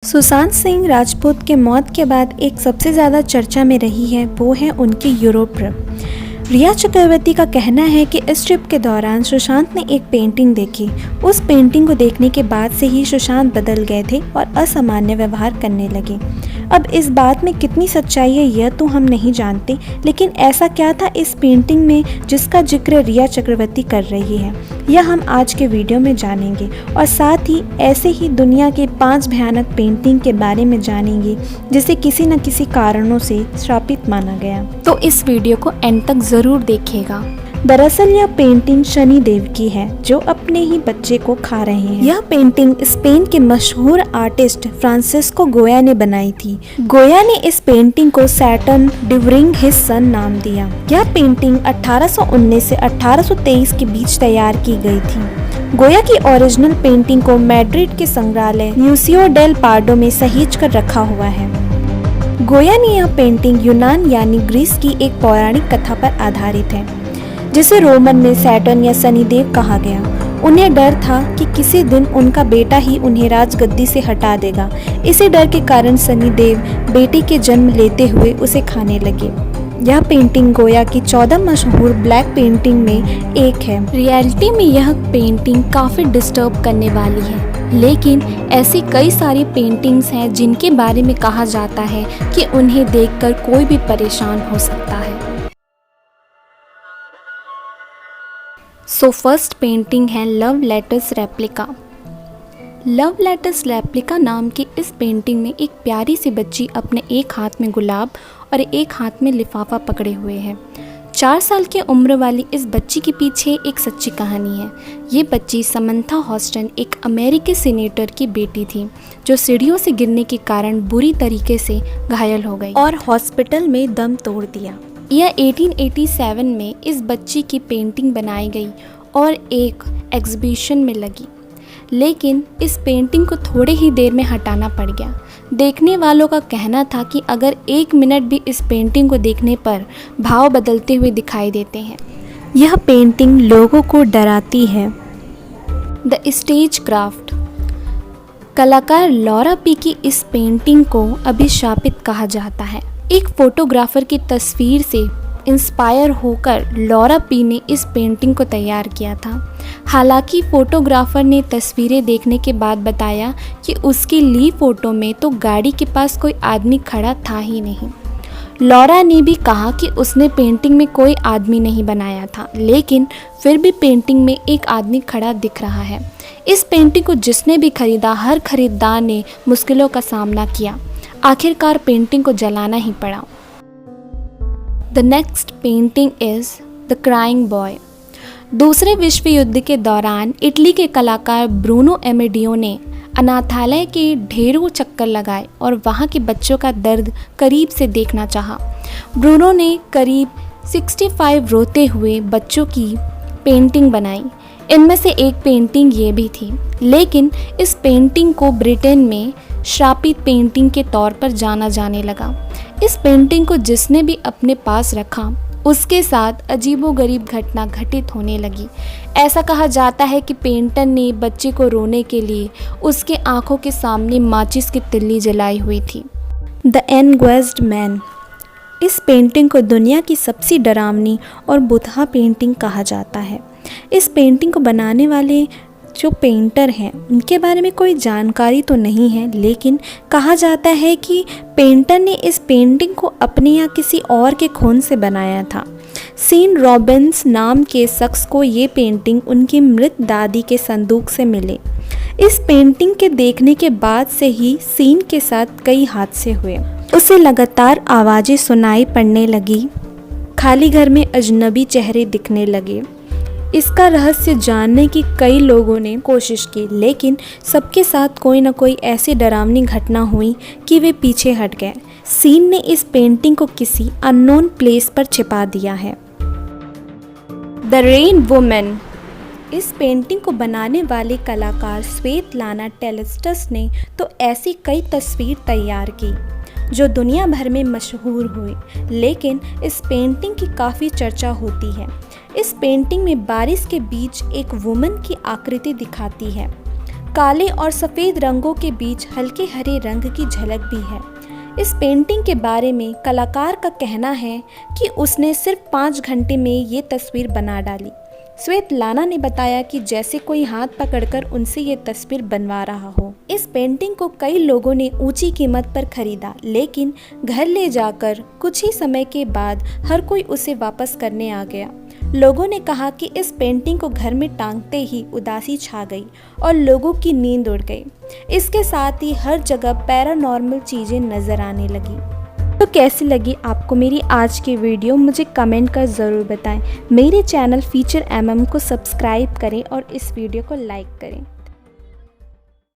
सुशांत सिंह राजपूत के मौत के बाद एक सबसे ज़्यादा चर्चा में रही है वो है उनकी यूरोप ट्रिप। रिया चक्रवर्ती का कहना है कि इस ट्रिप के दौरान सुशांत ने एक पेंटिंग देखी। उस पेंटिंग को देखने के बाद से ही सुशांत बदल गए थे और असामान्य व्यवहार करने लगे। अब इस बात में कितनी सच्चाई है यह तो हम नहीं जानते, लेकिन ऐसा क्या था इस पेंटिंग में जिसका जिक्र रिया चक्रवर्ती कर रही है, यह हम आज के वीडियो में जानेंगे और साथ ही ऐसे ही दुनिया के 5 भयानक पेंटिंग के बारे में जानेंगे जिसे किसी न किसी कारणों से श्रापित माना गया। तो इस वीडियो को एंड तक ज़रूर देखिएगा। दरअसल यह पेंटिंग शनि देव की है जो अपने ही बच्चे को खा रहे हैं। यह पेंटिंग स्पेन के मशहूर आर्टिस्ट फ्रांसिस्को गोया ने बनाई थी। गोया ने इस पेंटिंग को सैटर्न ड्यूरिंग हिज सन नाम दिया। यह पेंटिंग 1819 से 1823 के बीच तैयार की गई थी। गोया की ओरिजिनल पेंटिंग को मैड्रिड के संग्रहालय म्यूसियो डेल पार्डो में सहेज कर रखा हुआ है। गोया ने यह पेंटिंग यूनान यानी ग्रीस की एक पौराणिक कथा पर आधारित है जिसे रोमन में सैटर्न या शनिदेव कहा गया। उन्हें डर था कि किसी दिन उनका बेटा ही उन्हें राजगद्दी से हटा देगा। इसी डर के कारण शनिदेव बेटे के जन्म लेते हुए उसे खाने लगे। यह पेंटिंग गोया की 14 मशहूर ब्लैक पेंटिंग में एक है। रियलिटी में यह पेंटिंग काफ़ी डिस्टर्ब करने वाली है, लेकिन ऐसी कई सारी पेंटिंग्स हैं जिनके बारे में कहा जाता है कि उन्हें देखकर कोई भी परेशान हो सकता है। सो फर्स्ट पेंटिंग है love letters replica. Love letters replica नाम की इस पेंटिंग में एक प्यारी सी बच्ची अपने एक हाथ में गुलाब और एक हाथ में लिफाफा पकड़े हुए है। 4 साल की उम्र वाली इस बच्ची के पीछे एक सच्ची कहानी है। ये बच्ची समंथा हॉस्टन एक अमेरिकी सीनेटर की बेटी थी जो सीढ़ियों से गिरने के कारण बुरी तरीके से घायल हो गई और हॉस्पिटल में दम तोड़ दिया। यह 1887 में इस बच्ची की पेंटिंग बनाई गई और एक एग्जीबिशन में लगी, लेकिन इस पेंटिंग को थोड़े ही देर में हटाना पड़ गया। देखने वालों का कहना था कि अगर 1 मिनट भी इस पेंटिंग को देखने पर भाव बदलते हुए दिखाई देते हैं। यह पेंटिंग लोगों को डराती है। The stage craft. कलाकार लॉरा पी की इस पेंटिंग को अभिशापित कहा जाता है। एक फोटोग्राफर की तस्वीर से इंस्पायर होकर लॉरा पी ने इस पेंटिंग को तैयार किया था। हालांकि फोटोग्राफर ने तस्वीरें देखने के बाद बताया कि उसकी ली फोटो में तो गाड़ी के पास कोई आदमी खड़ा था ही नहीं। लॉरा ने भी कहा कि उसने पेंटिंग में कोई आदमी नहीं बनाया था, लेकिन फिर भी पेंटिंग में एक आदमी खड़ा दिख रहा है। इस पेंटिंग को जिसने भी खरीदा, हर खरीदार ने मुश्किलों का सामना किया। आखिरकार पेंटिंग को जलाना ही पड़ा। The next painting is the crying boy. दूसरे विश्व युद्ध के दौरान इटली के कलाकार ब्रूनो एमेडियो ने अनाथालय के ढेरों चक्कर लगाए और वहाँ के बच्चों का दर्द करीब से देखना चाहा। ब्रूनो ने करीब 65 रोते हुए बच्चों की पेंटिंग बनाई। इनमें से एक पेंटिंग ये भी थी, लेकिन इस पेंटिंग को ब्रिटेन में श्रापित पेंटिंग के तौर पर जाना जाने लगा। इस पेंटिंग को जिसने भी अपने पास रखा उसके साथ अजीबोगरीब घटना घटित होने लगी। ऐसा कहा जाता है कि पेंटर ने बच्चे को रोने के लिए उसके आंखों के सामने माचिस की तिल्ली जलाई हुई थी। The anguished man. इस पेंटिंग को दुनिया की सबसे डरावनी और बुतहा पेंटिंग कहा जाता है। इस पेंटिंग को बनाने वाले जो पेंटर हैं उनके बारे में कोई जानकारी तो नहीं है, लेकिन कहा जाता है कि पेंटर ने इस पेंटिंग को अपने या किसी और के खून से बनाया था। सीन रॉबिन्स नाम के शख्स को ये पेंटिंग उनकी मृत दादी के संदूक से मिले। इस पेंटिंग के देखने के बाद से ही सीन के साथ कई हादसे हुए। उसे लगातार आवाज़ें सुनाई पड़ने लगी, खाली घर में अजनबी चेहरे दिखने लगे। इसका रहस्य जानने की कई लोगों ने कोशिश की, लेकिन सबके साथ कोई न कोई ऐसी डरावनी घटना हुई कि वे पीछे हट गए। सीन ने इस पेंटिंग को किसी अननोन प्लेस पर छिपा दिया है। The rain woman. इस पेंटिंग को बनाने वाले कलाकार स्वेतलाना टेलेस्टस ने तो ऐसी कई तस्वीर तैयार की जो दुनिया भर में मशहूर हुई, लेकिन इस पेंटिंग की काफ़ी चर्चा होती है। इस पेंटिंग में बारिश के बीच एक वुमन की आकृति दिखाती है। काले और सफ़ेद रंगों के बीच हल्के हरे रंग की झलक भी है। इस पेंटिंग के बारे में कलाकार का कहना है कि उसने सिर्फ 5 घंटे में ये तस्वीर बना डाली। स्वेतलाना ने बताया कि जैसे कोई हाथ पकड़कर उनसे ये तस्वीर बनवा रहा हो। इस पेंटिंग को कई लोगों ने ऊंची कीमत पर खरीदा, लेकिन घर ले जाकर कुछ ही समय के बाद हर कोई उसे वापस करने आ गया। लोगों ने कहा कि इस पेंटिंग को घर में टांगते ही उदासी छा गई और लोगों की नींद उड़ गई। इसके साथ ही हर जगह पैरानॉर्मल चीज़ें नज़र आने लगी। तो कैसी लगी आपको मेरी आज की वीडियो, मुझे कमेंट कर ज़रूर बताएं। मेरे चैनल फीचर MM को सब्सक्राइब करें और इस वीडियो को लाइक करें।